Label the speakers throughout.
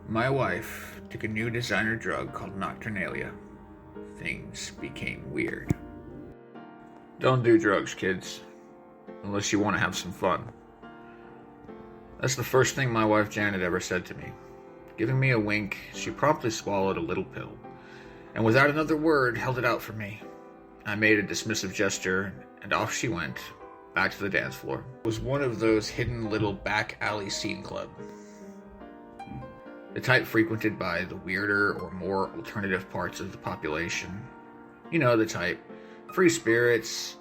Speaker 1: My wife took a new designer drug called nocturnalia. Things became weird. Don't do drugs, kids, unless you want to have some fun. That's the first thing my wife Janet ever said to me. Giving me a wink, she promptly swallowed a little pill, and without another word, held it out for me. I made a dismissive gesture, and off she went, back to the dance floor. It was one of those hidden little back alley scene club. The type frequented by the weirder or more alternative parts of the population. You know the type. Free spirits,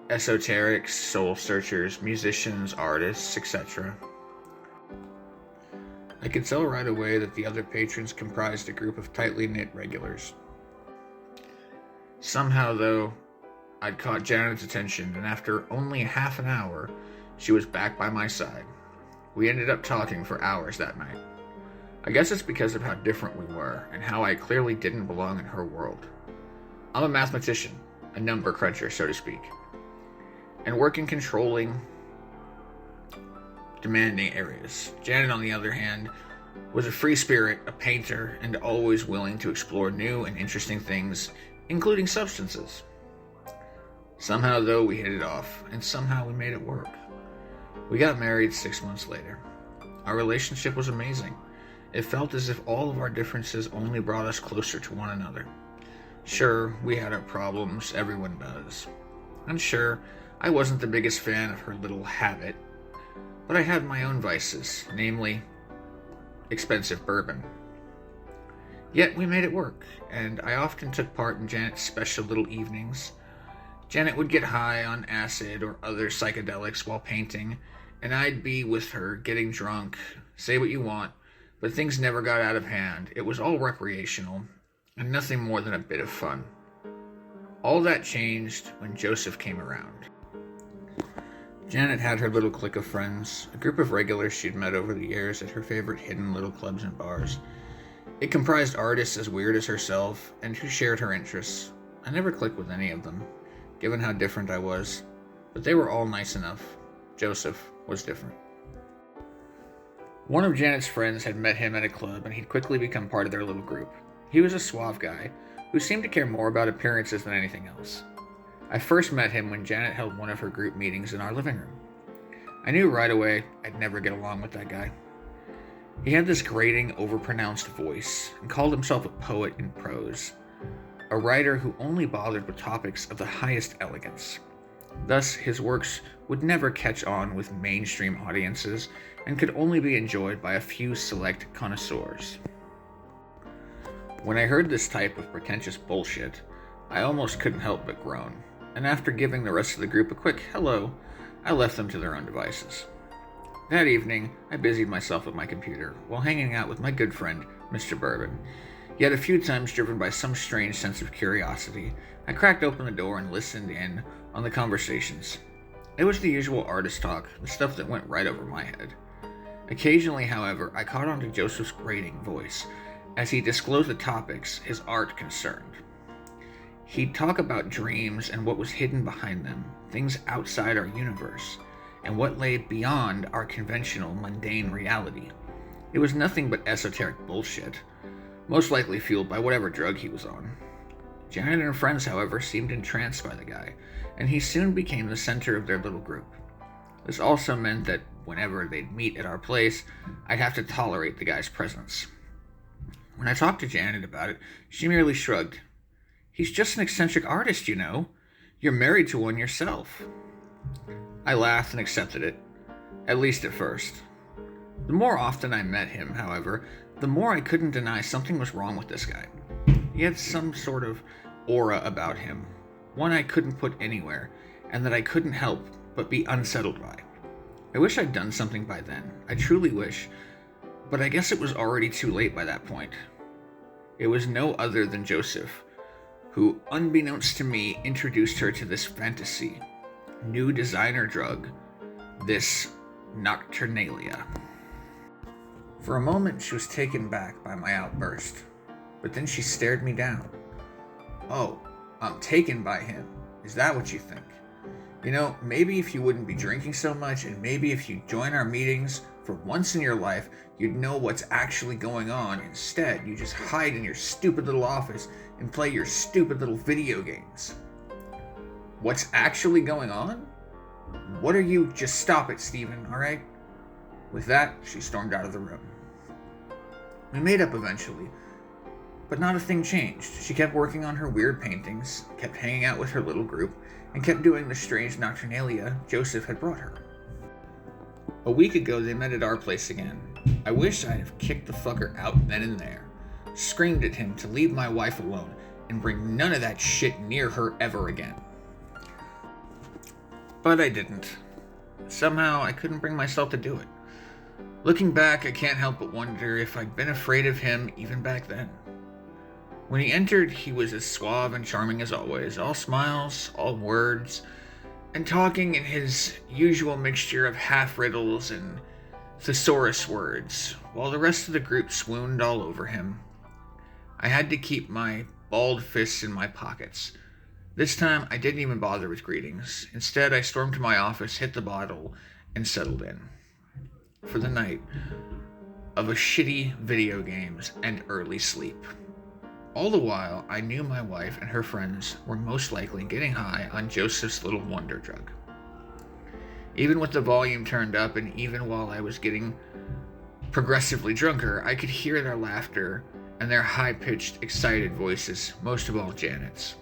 Speaker 1: esoterics, soul searchers, musicians, artists, etc. I could tell right away that the other patrons comprised a group of tightly knit regulars. Somehow, though, I'd caught Janet's attention, and after only half an hour, she was back by my side. We ended up talking for hours that night. I guess it's because of how different we were, and how I clearly didn't belong in her world. I'm a mathematician, a number cruncher, so to speak, and work in controlling, demanding areas. Janet, on the other hand, was a free spirit, a painter, and always willing to explore new and interesting things, including substances. Somehow, though, we hit it off, and somehow we made it work. We got married 6 months later. Our relationship was amazing. It felt as if all of our differences only brought us closer to one another. Sure, we had our problems, everyone does. And sure, I wasn't the biggest fan of her little habit, but I had my own vices, namely, expensive bourbon. Yet we made it work, and I often took part in Janet's special little evenings. Janet would get high on acid or other psychedelics while painting, and I'd be with her, getting drunk, say what you want, but things never got out of hand. It was all recreational, and nothing more than a bit of fun. All that changed when Joseph came around. Janet had her little clique of friends, a group of regulars she'd met over the years at her favorite hidden little clubs and bars. It comprised artists as weird as herself, and who shared her interests. I never clicked with any of them, given how different I was, but they were all nice enough. Joseph was different. One of Janet's friends had met him at a club, and he'd quickly become part of their little group. He was a suave guy, who seemed to care more about appearances than anything else. I first met him when Janet held one of her group meetings in our living room. I knew right away I'd never get along with that guy. He had this grating, overpronounced voice, and called himself a poet in prose, a writer who only bothered with topics of the highest elegance. Thus, his works would never catch on with mainstream audiences and could only be enjoyed by a few select connoisseurs. When I heard this type of pretentious bullshit, I almost couldn't help but groan, and after giving the rest of the group a quick hello, I left them to their own devices. That evening, I busied myself at my computer while hanging out with my good friend, Mr. Bourbon. Yet a few times, driven by some strange sense of curiosity, I cracked open the door and listened in on the conversations. It was the usual artist talk, the stuff that went right over my head. Occasionally, however, I caught on to Joseph's grating voice as he disclosed the topics his art concerned. He'd talk about dreams and what was hidden behind them, things outside our universe, and what lay beyond our conventional, mundane reality. It was nothing but esoteric bullshit, most likely fueled by whatever drug he was on. Janet and her friends, however, seemed entranced by the guy, and he soon became the center of their little group. This also meant that whenever they'd meet at our place, I'd have to tolerate the guy's presence. When I talked to Janet about it, she merely shrugged. "He's just an eccentric artist, you know. You're married to one yourself." I laughed and accepted it, at least at first. The more often I met him, however, the more I couldn't deny something was wrong with this guy. He had some sort of aura about him, one I couldn't put anywhere, and that I couldn't help but be unsettled by. I wish I'd done something by then. I truly wish, but I guess it was already too late by that point. It was no other than Joseph, who, unbeknownst to me, introduced her to this fantasy, new designer drug, this nocturnalia. For a moment, she was taken back by my outburst, but then she stared me down. "Oh, I'm taken by him. Is that what you think? You know, maybe if you wouldn't be drinking so much, and maybe if you join our meetings For once in your life, you'd know what's actually going on. Instead, you just hide in your stupid little office and play your stupid little video games. What's actually going on? What are you? Just stop it, Stephen, alright? With that, she stormed out of the room. We made up eventually, but not a thing changed. She kept working on her weird paintings, kept hanging out with her little group, and kept doing the strange nocturnalia Joseph had brought her. A week ago, they met at our place again. I wish I'd have kicked the fucker out then and there, screamed at him to leave my wife alone, and bring none of that shit near her ever again. But I didn't. Somehow, I couldn't bring myself to do it. Looking back, I can't help but wonder if I'd been afraid of him even back then. When he entered, he was as suave and charming as always, all smiles, all words, and talking in his usual mixture of half-riddles and thesaurus words, while the rest of the group swooned all over him. I had to keep my balled fists in my pockets. This time, I didn't even bother with greetings. Instead, I stormed to my office, hit the bottle, and settled in. For the night of a shitty video games and early sleep. All the while, I knew my wife and her friends were most likely getting high on Joseph's little wonder drug. Even with the volume turned up, and even while I was getting progressively drunker, I could hear their laughter and their high-pitched, excited voices, most of all Janet's.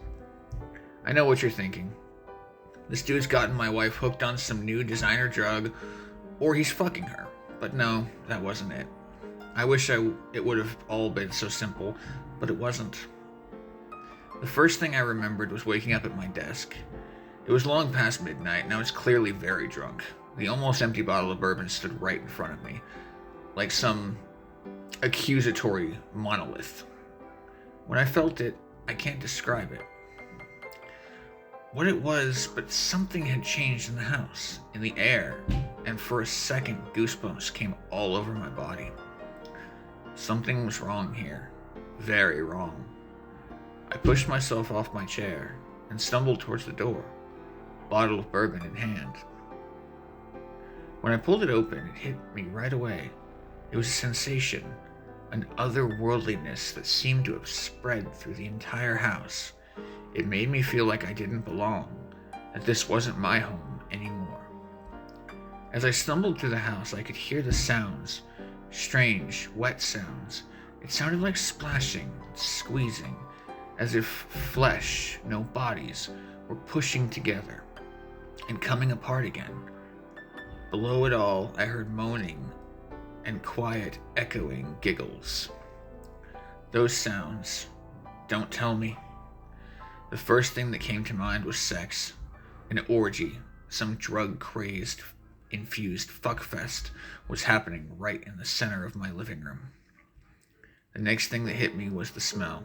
Speaker 1: I know what you're thinking. This dude's gotten my wife hooked on some new designer drug, or he's fucking her. But no, that wasn't it. I wish it would have all been so simple, but it wasn't. The first thing I remembered was waking up at my desk. It was long past midnight, and I was clearly very drunk. The almost empty bottle of bourbon stood right in front of me, like some accusatory monolith. When I felt it, I can't describe it. What it was, but something had changed in the house, in the air, and for a second, goosebumps came all over my body. Something was wrong here. Very wrong. I pushed myself off my chair and stumbled towards the door, bottle of bourbon in hand. When I pulled it open, it hit me right away. It was a sensation, an otherworldliness that seemed to have spread through the entire house. It made me feel like I didn't belong, that this wasn't my home anymore. As I stumbled through the house, I could hear the sounds, strange, wet sounds. It sounded like splashing, squeezing, as if flesh, no bodies, were pushing together and coming apart again. Below it all, I heard moaning and quiet, echoing giggles. Those sounds, don't tell me. The first thing that came to mind was sex, an orgy, some drug-crazed, infused fuckfest was happening right in the center of my living room. The next thing that hit me was the smell.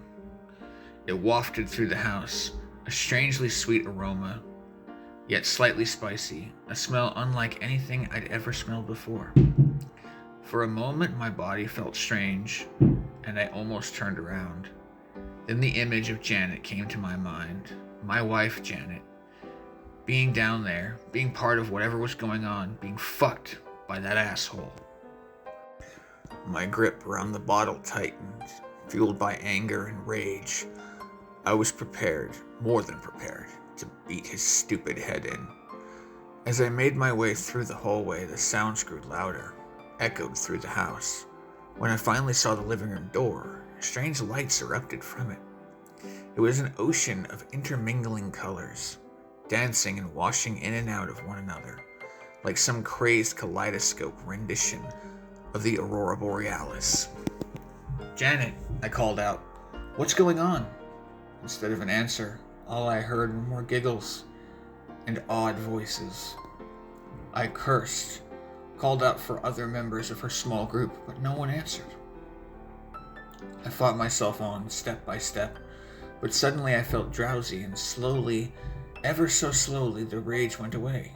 Speaker 1: It wafted through the house, a strangely sweet aroma, yet slightly spicy, a smell unlike anything I'd ever smelled before. For a moment, my body felt strange, and I almost turned around. Then the image of Janet came to my mind, my wife, Janet, being down there, being part of whatever was going on, being fucked by that asshole. My grip around the bottle tightened, fueled by anger and rage. I was prepared, more than prepared, to beat his stupid head in. As I made my way through the hallway, the sounds grew louder, echoed through the house. When I finally saw the living room door, strange lights erupted from it. It was an ocean of intermingling colors, dancing and washing in and out of one another, like some crazed kaleidoscope rendition of the Aurora Borealis. "Janet," I called out, "what's going on?" Instead of an answer, all I heard were more giggles and odd voices. I cursed, called out for other members of her small group, but no one answered. I fought myself on, step by step, but suddenly I felt drowsy, and slowly, ever so slowly, the rage went away.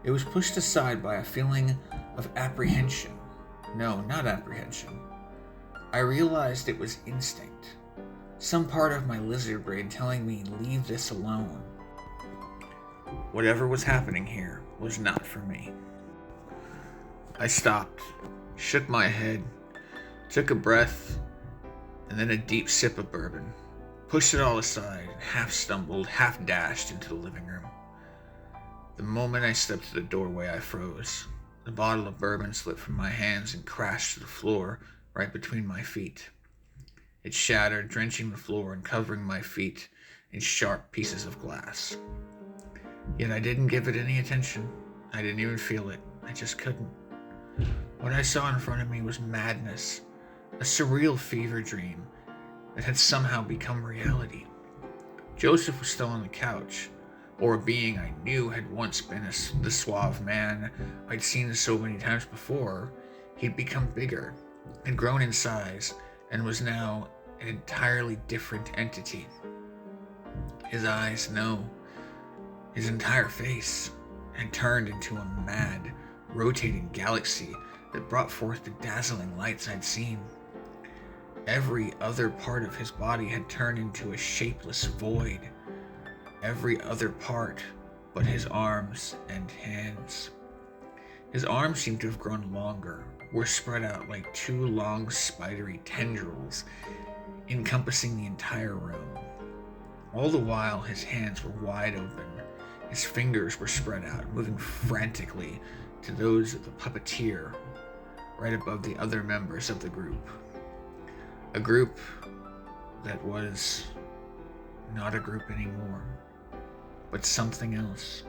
Speaker 1: It was pushed aside by a feeling of apprehension. No, not apprehension. I realized it was instinct. Some part of my lizard brain telling me, leave this alone. Whatever was happening here was not for me. I stopped, shook my head, took a breath, and then a deep sip of bourbon, pushed it all aside, and half stumbled, half dashed into the living room. The moment I stepped to the doorway, I froze. The bottle of bourbon slipped from my hands and crashed to the floor right between my feet. It shattered, drenching the floor and covering my feet in sharp pieces of glass. Yet I didn't give it any attention. I didn't even feel it. I just couldn't. What I saw in front of me was madness, a surreal fever dream that had somehow become reality. Joseph was still on the couch, or a being I knew had once been the suave man I'd seen so many times before. He'd become bigger, had grown in size, and was now an entirely different entity. His eyes, no, his entire face had turned into a mad, rotating galaxy that brought forth the dazzling lights I'd seen. Every other part of his body had turned into a shapeless void. Every other part but his arms and hands. His arms seemed to have grown longer, were spread out like two long spidery tendrils, encompassing the entire room. All the while his hands were wide open, his fingers were spread out, moving frantically to those of the puppeteer, right above the other members of the group. A group that was not a group anymore, but something else.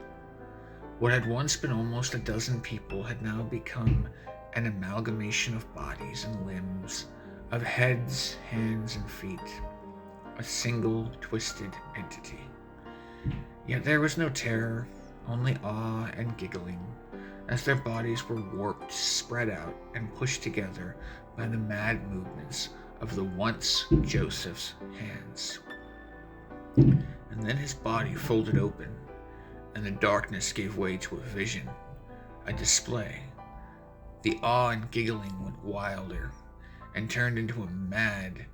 Speaker 1: What had once been almost a dozen people had now become an amalgamation of bodies and limbs, of heads, hands, and feet, a single twisted entity. Yet there was no terror, only awe and giggling, as their bodies were warped, spread out, and pushed together by the mad movements of the once Joseph's hands. And then his body folded open, and the darkness gave way to a vision, a display. The awe and giggling went wilder, and turned into a mad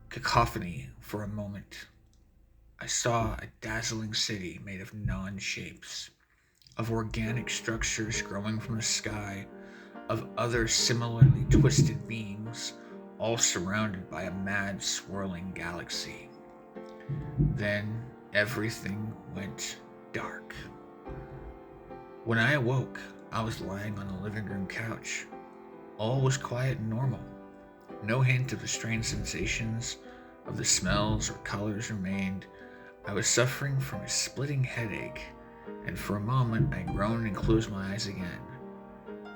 Speaker 1: cacophony for a moment. I saw a dazzling city made of non-shapes, of organic structures growing from the sky, of other similarly twisted beings, all surrounded by a mad swirling galaxy. Then everything went dark. When I awoke, I was lying on the living room couch. All was quiet and normal. No hint of the strange sensations, of the smells or colors remained. I was suffering from a splitting headache, and for a moment I groaned and closed my eyes again.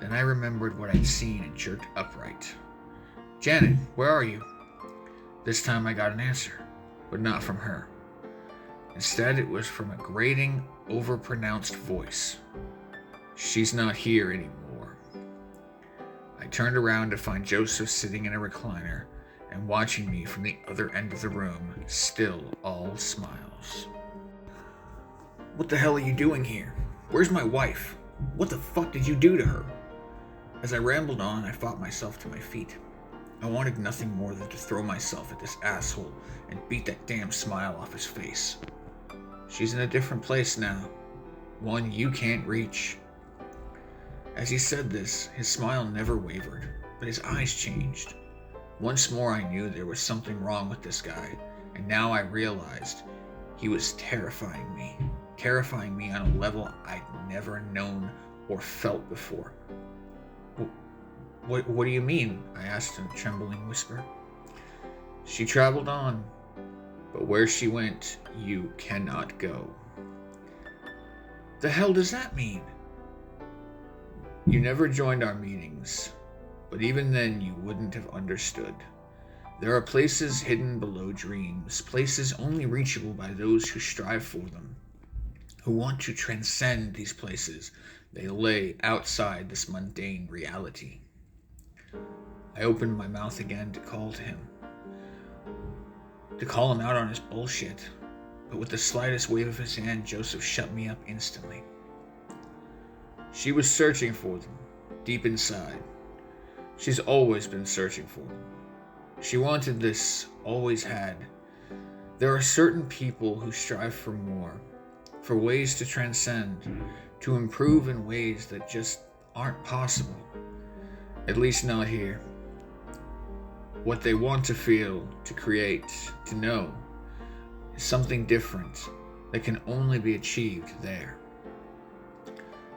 Speaker 1: Then I remembered what I'd seen and jerked upright. "Janet, where are you?" This time I got an answer, but not from her. Instead, it was from a grating, overpronounced voice. "She's not here anymore." I turned around to find Joseph sitting in a recliner and watching me from the other end of the room, still all smiles. "What the hell are you doing here? Where's my wife? What the fuck did you do to her?" As I rambled on, I fought myself to my feet. I wanted nothing more than to throw myself at this asshole and beat that damn smile off his face. "She's in a different place now, one you can't reach." As he said this, his smile never wavered, but his eyes changed. Once more I knew there was something wrong with this guy, and now I realized he was terrifying me on a level I'd never known or felt before. What do you mean?" I asked in a trembling whisper. "She traveled on, but where she went, you cannot go." "The hell does that mean?" "You never joined our meetings, but even then you wouldn't have understood. There are places hidden below dreams, places only reachable by those who strive for them, who want to transcend these places. They lay outside this mundane reality." I opened my mouth again to call to him, to call him out on his bullshit, but with the slightest wave of his hand, Joseph shut me up instantly. "She was searching for them, deep inside. She's always been searching for them. She wanted this, always had. There are certain people who strive for more, for ways to transcend, to improve in ways that just aren't possible. At least not here. What they want to feel, to create, to know, is something different that can only be achieved there.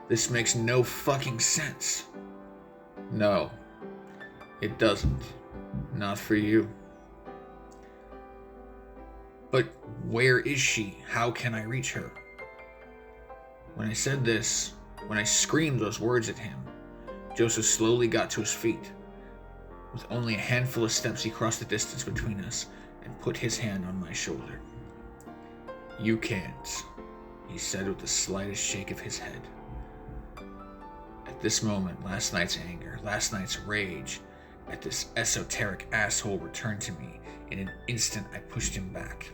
Speaker 1: This makes no fucking sense. No, it doesn't. Not for you. But where is she? How can I reach her? When I said this, when I screamed those words at him, Joseph slowly got to his feet. With only a handful of steps, he crossed the distance between us and put his hand on my shoulder. "You can't," he said with the slightest shake of his head. At this moment, last night's anger, last night's rage at this esoteric asshole returned to me. In an instant, I pushed him back.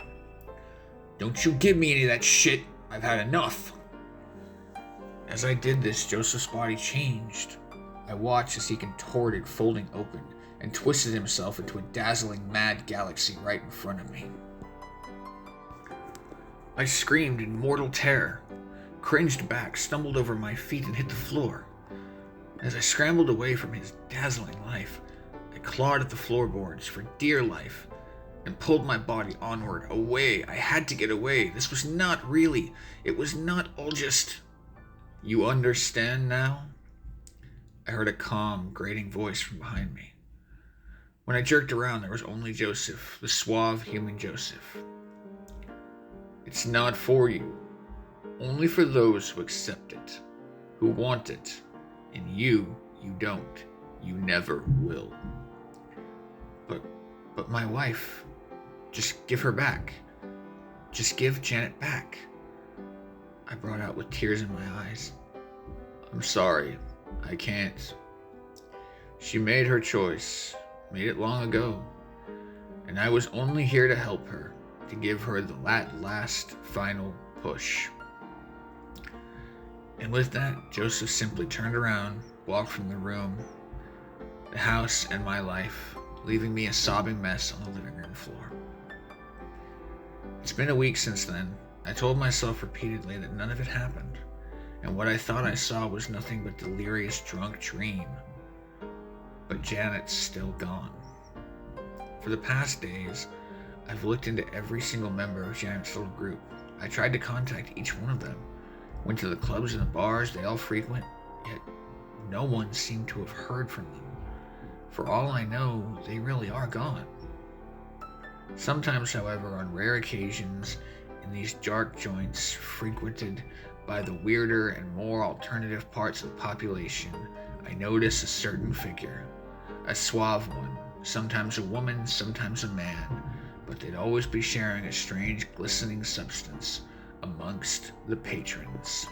Speaker 1: "Don't you give me any of that shit. I've had enough." As I did this, Joseph's body changed. I watched as he contorted, folding open, and twisted himself into a dazzling mad galaxy right in front of me. I screamed in mortal terror, cringed back, stumbled over my feet, and hit the floor. As I scrambled away from his dazzling life, I clawed at the floorboards for dear life and pulled my body onward, away. I had to get away. This was not really. It was not all just... "You understand now?" I heard a calm, grating voice from behind me. When I jerked around, there was only Joseph, the suave human Joseph. "It's not for you. Only for those who accept it, who want it. And you don't. You never will." But my wife, just give her back. Just give Janet back," I brought out with tears in my eyes. "I'm sorry, I can't. She made her choice, made it long ago, and I was only here to help her, to give her the last final push." And with that, Joseph simply turned around, walked from the room, the house, and my life, leaving me a sobbing mess on the living room floor. It's been a week since then. I told myself repeatedly that none of it happened, and what I thought I saw was nothing but delirious drunk dream. But Janet's still gone. For the past days, I've looked into every single member of Janet's little group. I tried to contact each one of them, went to the clubs and the bars they all frequent, yet no one seemed to have heard from them. For all I know, they really are gone. Sometimes, however, on rare occasions, in these dark joints frequented by the weirder and more alternative parts of the population, I notice a certain figure, a suave one, sometimes a woman, sometimes a man, but they'd always be sharing a strange glistening substance amongst the patrons.